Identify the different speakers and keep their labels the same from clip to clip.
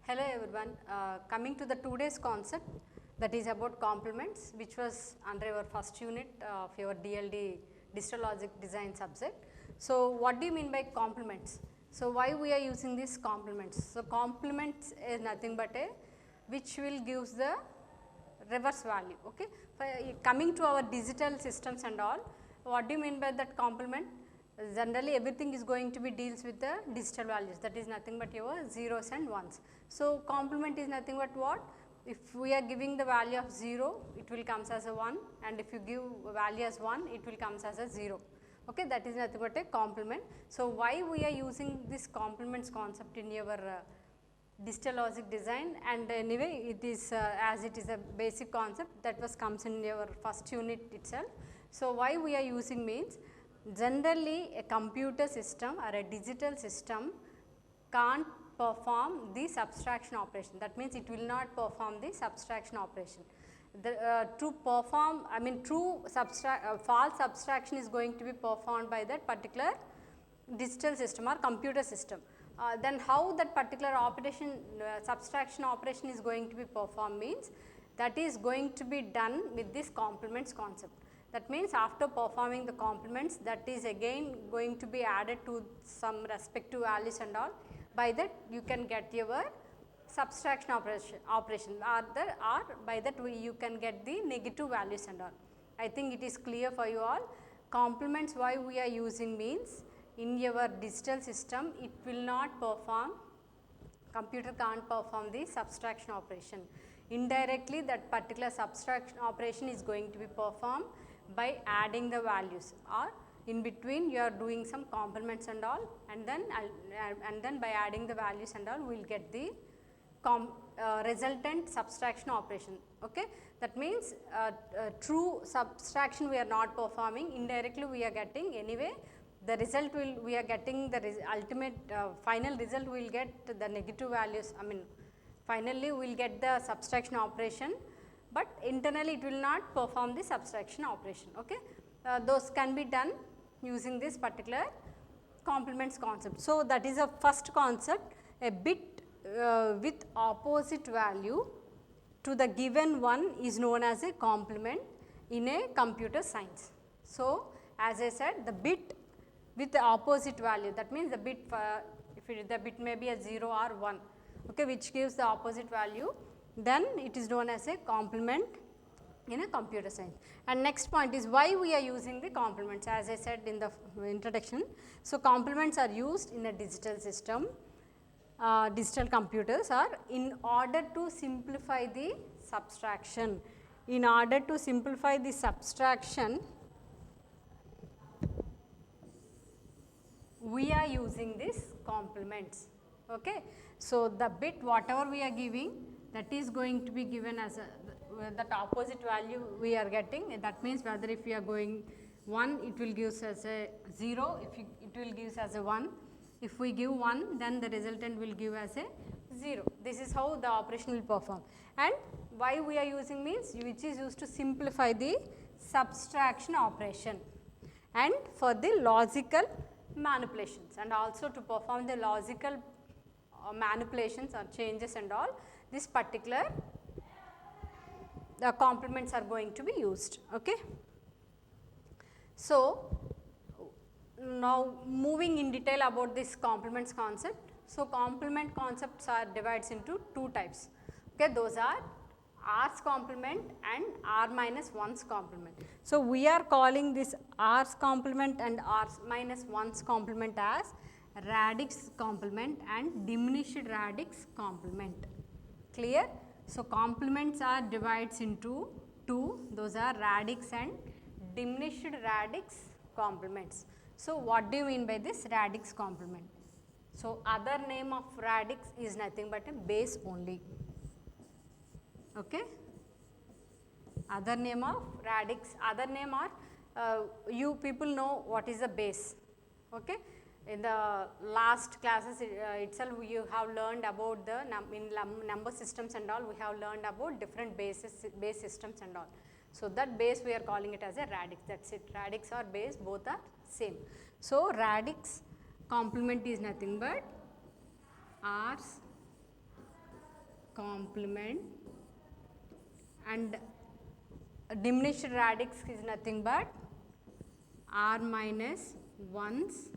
Speaker 1: Hello everyone, coming to the today's concept, that is about complements, which was under your first unit of your DLD Digital Logic Design subject. So what do you mean by complements? So why we are using these complements? So complements is nothing but a which will gives the reverse value. Okay, coming to our digital systems and all, what do you mean by that complement? Generally everything is going to be deals with the digital values, that is nothing but your zeros and ones. So complement is nothing but what? If we are giving the value of 0, it will comes as a 1, and if you give value as 1, it will comes as a 0. Okay, that is nothing but a complement. So why we are using this complements concept in your digital logic design, and anyway it is as it is a basic concept that was comes in your first unit itself. So why we are using means, generally a computer system or a digital system can't perform the subtraction operation, that means it will not perform the subtraction operation. To perform, I mean false subtraction is going to be performed by that particular digital system or computer system. Then how that particular operation subtraction operation is going to be performed means, that is going to be done with this complements concept. That means after performing the complements, that is again going to be added to some respective values and all. By that you can get your subtraction operation or by that you can get the negative values and all. I think it is clear for you all. Complements why we are using means, in your digital system it will not perform, computer can't perform the subtraction operation. Indirectly that particular subtraction operation is going to be performed by adding the values, or in between you are doing some complements and all, and then by adding the values and all we will get the resultant subtraction operation. Okay, that means true subtraction we are not performing, indirectly we are getting anyway the result will, we are getting the ultimate final result we will get the negative values, I mean finally we will get the subtraction operation, but internally it will not perform the subtraction operation. Okay, those can be done using this particular complements concept. So that is a first concept, a bit with opposite value to the given one is known as a complement in a computer science. So as I said, the bit with the opposite value, that means the bit the bit may be a 0 or 1, okay, which gives the opposite value, then it is known as a complement in a computer science. And next point is why we are using the complements, as I said in the introduction. So complements are used in a digital system, digital computers, or in order to simplify the subtraction. In order to simplify the subtraction, we are using this complements. Okay, so the bit whatever we are giving, that is going to be given as a that opposite value we are getting. That means whether if we are going 1, it will give us as a 0, if it will give us as a 1, if we give 1, then the resultant will give as a 0. This is how the operation will perform. And why we are using means, which is used to simplify the subtraction operation and for the logical manipulations, and also to perform the logical manipulations or changes and all, this particular the complements are going to be used. Okay. So now moving in detail about this complements concept. So complement concepts are divided into two types. Okay, those are R's complement and R minus 1's complement. So we are calling this R's complement and R minus 1's complement as radix complement and diminished radix complement. Clear? So complements are divided into two, those are radix and diminished radix complements. So what do you mean by this radix complement? So other name of radix is nothing but a base only. Okay, other name of radix, other name are you people know what is a base. Okay, in the last classes itself you have learned about the number systems and all, we have learned about different base systems and all. So that base we are calling it as a radix, that's it. Radix or base both are same. So radix complement is nothing but R's complement, and diminished radix is nothing but r minus 1's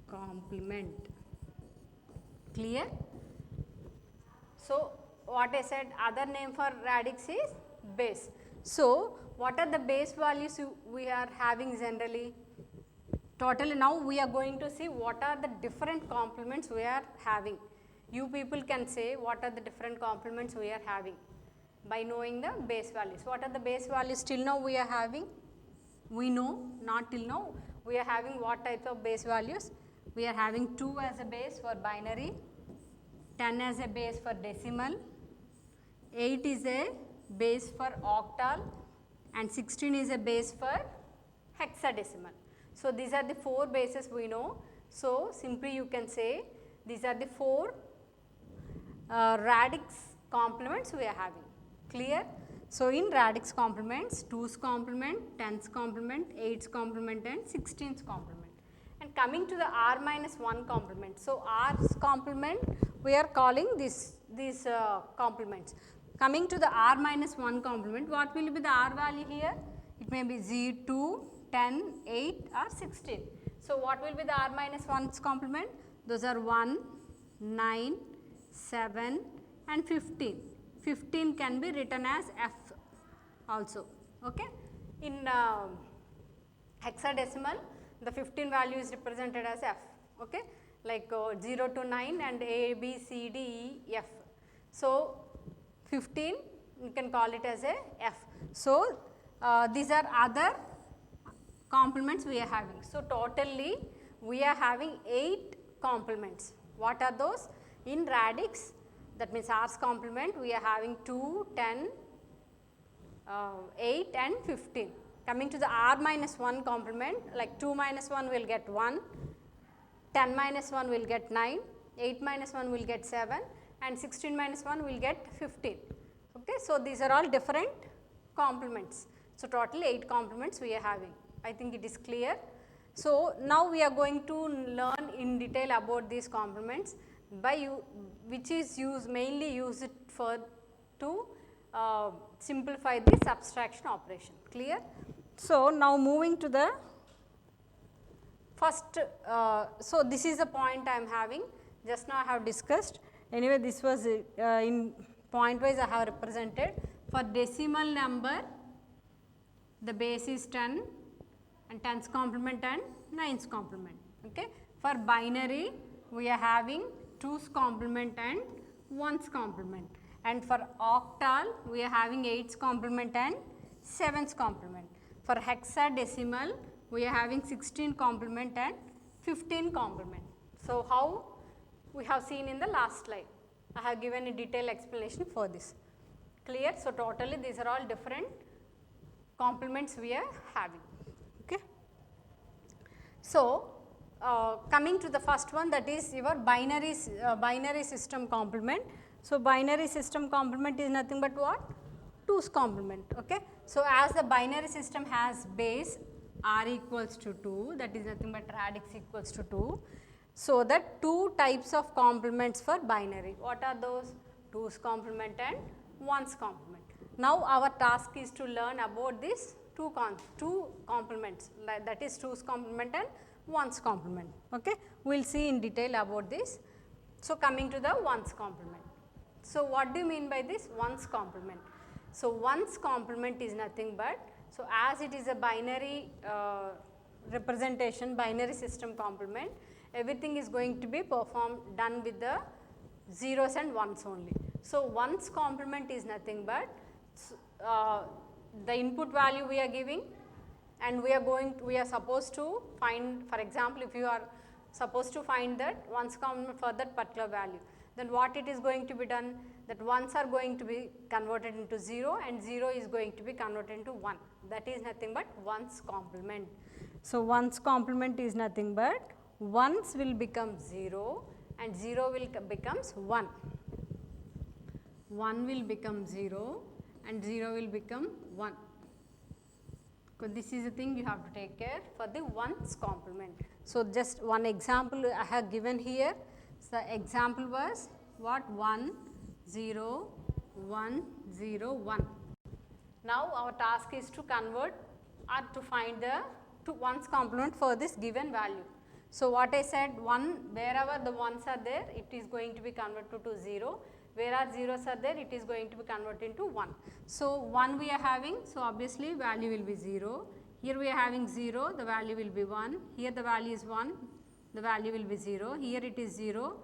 Speaker 1: complement. Clear? So, what I said, other name for radix is base. So, what are the base values we are having generally? Totally now we are going to see what are the different complements we are having. You people can say what are the different complements we are having by knowing the base values. What are the base values till now we are having? We know, not till now. We are having what types of base values? We are having 2 as a base for binary, 10 as a base for decimal, 8 is a base for octal, and 16 is a base for hexadecimal. So, these are the 4 bases we know. So, simply you can say these are the 4 radix complements we are having. Clear? So, in radix complements, 2's complement, 10's complement, 8's complement and 16's complement. And coming to the r minus 1 complement. So, r's complement we are calling these complements. Coming to the r minus 1 complement, what will be the r value here? It may be 0, 2, 10, 8 or 16. So, what will be the r minus 1's complement? Those are 1, 9, 7 and 15. 15 can be written as f also. Okay. In hexadecimal, the 15 value is represented as f. Okay. Like 0 to 9 and A, B, C, D, E, F. So, 15 you can call it as a f. So, these are other complements we are having. So, totally we are having 8 complements. What are those? In radix, that means r's complement, we are having 2, 10, 8 and 15. Coming to the r minus 1 complement, like 2 minus 1 will get 1, 10 minus 1 will get 9, 8 minus 1 will get 7 and 16 minus 1 will get 15. Okay. So, these are all different complements. So, total 8 complements we are having. I think it is clear. So, now we are going to learn in detail about these complements by which is mainly used for to simplify the subtraction operation. Clear? So, now moving to the first, so this is the point I am having, just now I have discussed. Anyway, this was in point wise I have represented. For decimal number, the base is 10 and 10's complement and 9's complement. Okay. For binary, we are having 2's complement and 1's complement, and for octal we are having 8's complement and 7's complement. For hexadecimal we are having 16 complement and 15 complement. So, how we have seen in the last slide, I have given a detailed explanation for this. Clear? So, totally these are all different complements we are having. Okay. So, coming to the first one, that is your binary system complement. So, binary system complement is nothing but what? 2's complement. Okay. So, as the binary system has base r equals to 2, that is nothing but radix equals to 2. So, that 2 types of complements for binary. What are those? 2's complement and 1's complement. Now, our task is to learn about these two complements, that is 2's complement and 1's complement. Okay. We will see in detail about this. So, coming to the 1's complement. So, what do you mean by this 1's complement? So, 1's complement is nothing but, so as it is a binary representation, binary system complement, everything is going to be done with the zeros and ones only. So, 1's complement is nothing but the input value we are giving, and we are supposed to find, for example, if you are supposed to find that 1's complement for that particular value, then what it is going to be done, that 1's are going to be converted into 0 and 0 is going to be converted into 1, that is nothing but 1's complement. So, 1's complement is nothing but 1's will become 0 and 0 will becomes 1, 1 will become 0 and 0 will become 1. So, this is the thing you have to take care for the 1's complement. So, just one example I have given here. So, the example was what? 1, 0, 1, 0, 1. Now our task is to convert or to find the ones complement for this given value. So what I said, 1, wherever the ones are there, it is going to be converted to 0. Where are zeros are there, it is going to be converted into 1. So 1 we are having, so obviously value will be 0. Here we are having 0, the value will be 1. Here the value is 1, the value will be 0. Here it is 0,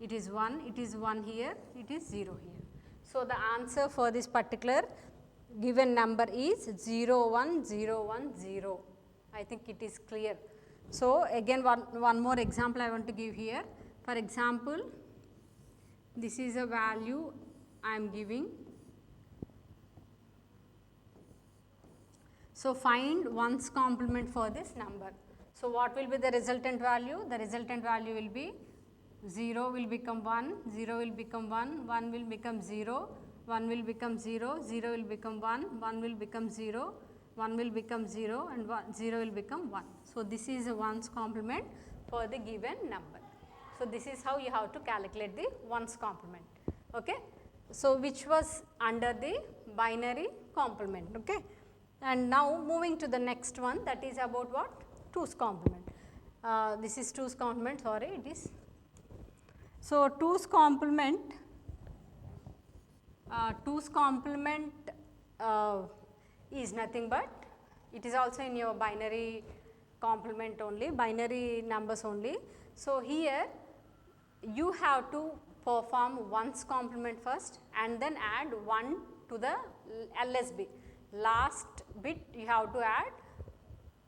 Speaker 1: it is 1, it is 1 here, it is 0 here. So the answer for this particular given number is 0, 1, 0, 1, 0. I think it is clear. So again one more example I want to give here. For example, this is a value I am giving. So find ones complement for this number. So what will be the resultant value? The resultant value will be 0 will become 1, 0 will become 1, 1 will become 0, 1 will become 0, 0 will become 1, 1 will become 0, 1 will become 0 and 0 will become 1. So this is a ones complement for the given number. So this is how you have to calculate the ones complement. Okay. So which was under the binary complement. Okay. And now moving to the next one, that is about what? 2's complement. This is 2's complement, sorry, it is. So 2's complement, is nothing but, it is also in your binary complement only, binary numbers only. So here you have to perform ones complement first and then add 1 to the LSB. Last bit you have to add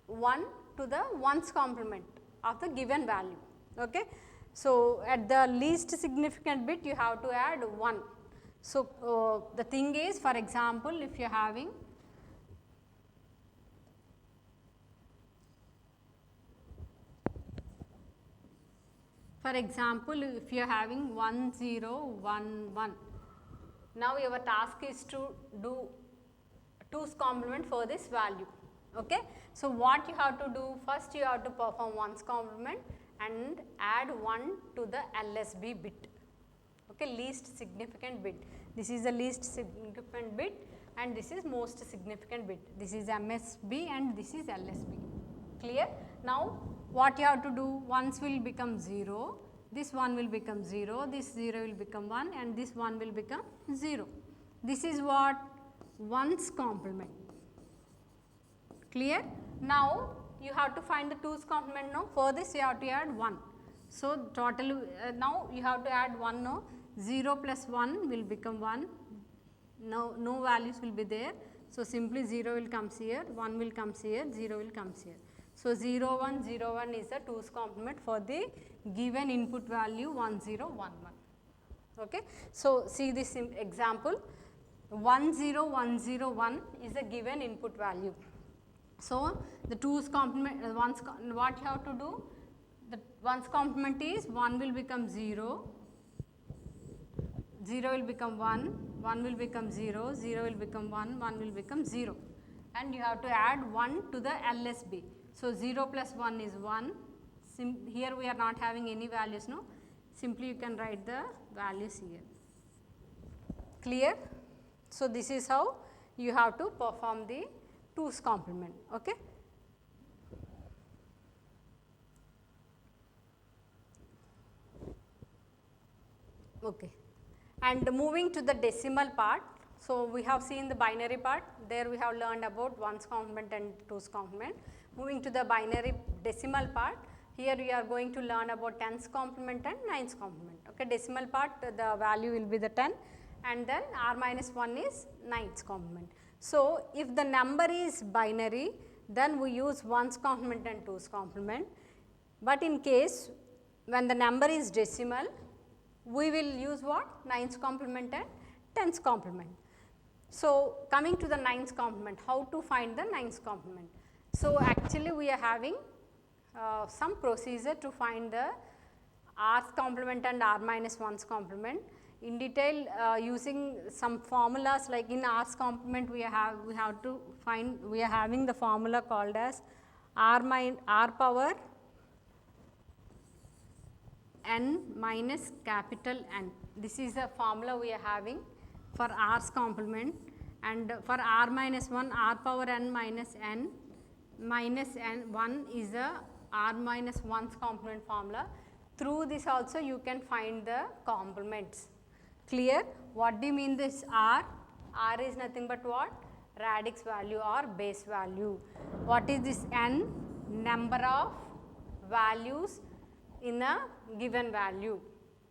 Speaker 1: 1 to the ones complement of the given value. Okay. So at the least significant bit you have to add 1. So the thing is, for example, if you are having if you are having 1 0 1 1, now your task is to do 2's complement for this value. Okay. So what you have to do, first you have to perform ones complement and add 1 to the LSB bit. Okay, least significant bit. This is the least significant bit and this is most significant bit. This is MSB and this is LSB. Clear? Now what you have to do, ones will become 0, this 1 will become 0, this 0 will become 1 and this 1 will become 0. This is what? Ones complement. Clear? Now you have to find the 2's complement now. For this you have to add 1. So total now you have to add 1 now. 0 plus 1 will become 1. Now no values will be there. So simply 0 will comes here, 1 will comes here, 0 will comes here. So 0 1 0 1 is the 2's complement for the given input value 1 0 1 1. Okay. So see this example, 1 0 1 0 1 is a given input value. So the 2's complement, what you have to do, the ones complement is 1 will become 0, 0 will become 1, 1 will become 0, 0 will become 1, 1 will become 0 and you have to add 1 to the LSB. So 0 plus 1 is 1, here we are not having any values, no, simply you can write the values here. Clear? So this is how you have to perform the 2's complement. Okay. Okay. And moving to the decimal part, so we have seen the binary part, there we have learned about ones complement and 2's complement. Moving to the binary decimal part, here we are going to learn about 10's complement and 9's complement. Okay. Decimal part, the value will be the 10 and then r minus 1 is 9's complement. So if the number is binary, then we use ones complement and 2's complement, but in case when the number is decimal, we will use what? 9's complement and 10's complement. So coming to the 9's complement, how to find the 9's complement? So actually we are having some procedure to find the r's complement and r minus 1's complement. In detail, using some formulas, like in r's complement we are having the formula called as r power n minus capital N. this is a formula we are having for r's complement, and for r minus 1, r power n minus n 1 is the r minus 1's complement formula. Through this also you can find the complements. Clear? What do you mean this r? R is nothing but what? Radix value or base value. What is this n? Number of values in a given value,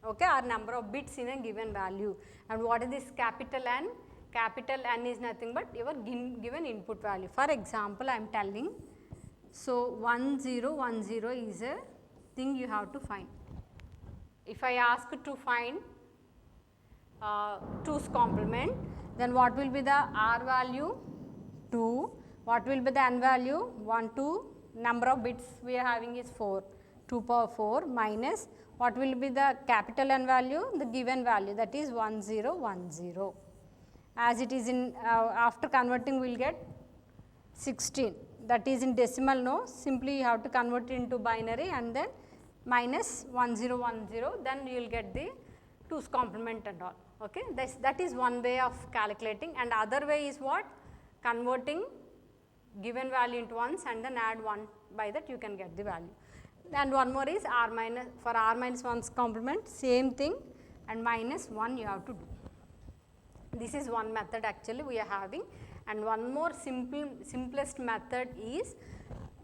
Speaker 1: okay, or number of bits in a given value. And what is this capital N? Capital N is nothing but your given input value. For example, I am telling, so 1010 is a thing you have to find. If I ask to find 2's complement, then what will be the r value? 2. What will be the n value? 1, 2. Number of bits we are having is 4. 2 power 4 minus what will be the capital N value? The given value, that is 1010. As it is in after converting we will get 16, that is in decimal, no, simply you have to convert it into binary and then minus 1010, then you will get the 2's complement and all. Okay. That is one way of calculating, and other way is what? Converting given value into ones and then add 1, by that you can get the value. And one more is r minus, for r minus 1's complement same thing, and minus 1 you have to do. This is one method actually we are having, and one more simplest method is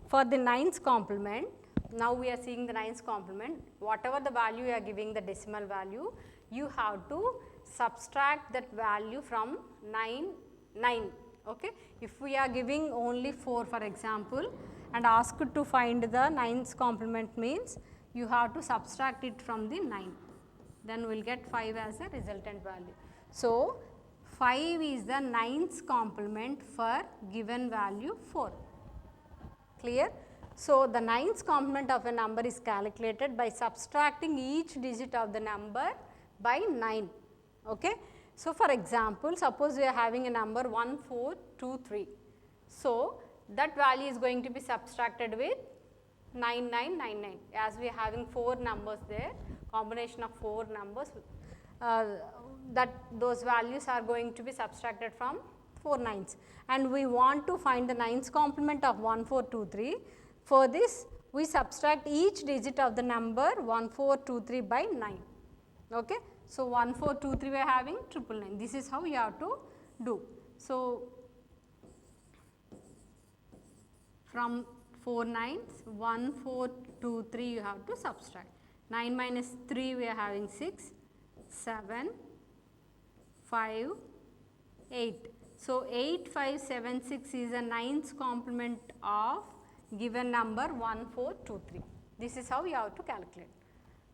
Speaker 1: for the 9's complement. Now we are seeing the 9's complement, whatever the value you are giving, the decimal value, you have to subtract that value from 9. Okay. If we are giving only 4 for example and asked to find the 9's complement, means you have to subtract it from the 9, then we will get 5 as a resultant value. So, 5 is the 9's complement for given value 4. Clear? So, the 9's complement of a number is calculated by subtracting each digit of the number by 9. Okay. So, for example, suppose we are having a number 1423. So, that value is going to be subtracted with 9999, as we are having 4 numbers there, combination of 4 numbers, that those values are going to be subtracted from 4 9's, and we want to find the 9's complement of 1423. For this we subtract each digit of the number 1423 by 9. Okay. So, 1423 we are having 999. This is how you have to do. So, from 4 9's, 1423 you have to subtract. 9 minus 3 we are having 6, 7, 5, 8. So, 8576 is a 9's complement of given number 1423. This is how you have to calculate.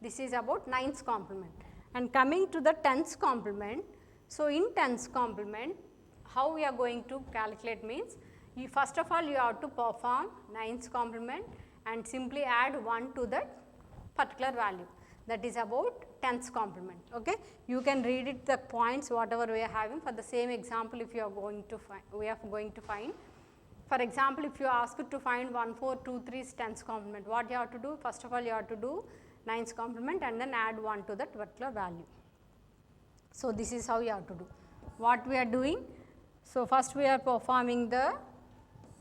Speaker 1: This is about 9's complement. And coming to the 10's complement, so in 10's complement, how we are going to calculate means, you first of all you have to perform 9's complement and simply add 1 to that particular value, that is about 10's complement. Okay. You can read it the points whatever we are having for the same example. If you are going to find, we are going to find, for example, if you ask to find 1423's 10's complement, what you have to do? First of all you have to do 9's complement and then add 1 to that particular value. So, this is how you have to do. What we are doing? So, first we are performing the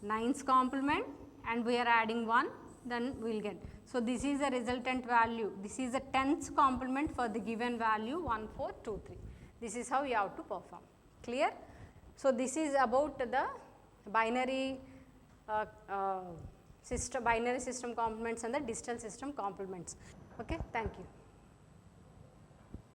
Speaker 1: 9's complement and we are adding 1, then we will get. So, this is the resultant value. This is the 10's complement for the given value 1423. This is how you have to perform. Clear? So, this is about the binary system complements and the digital system complements. Okay, thank you.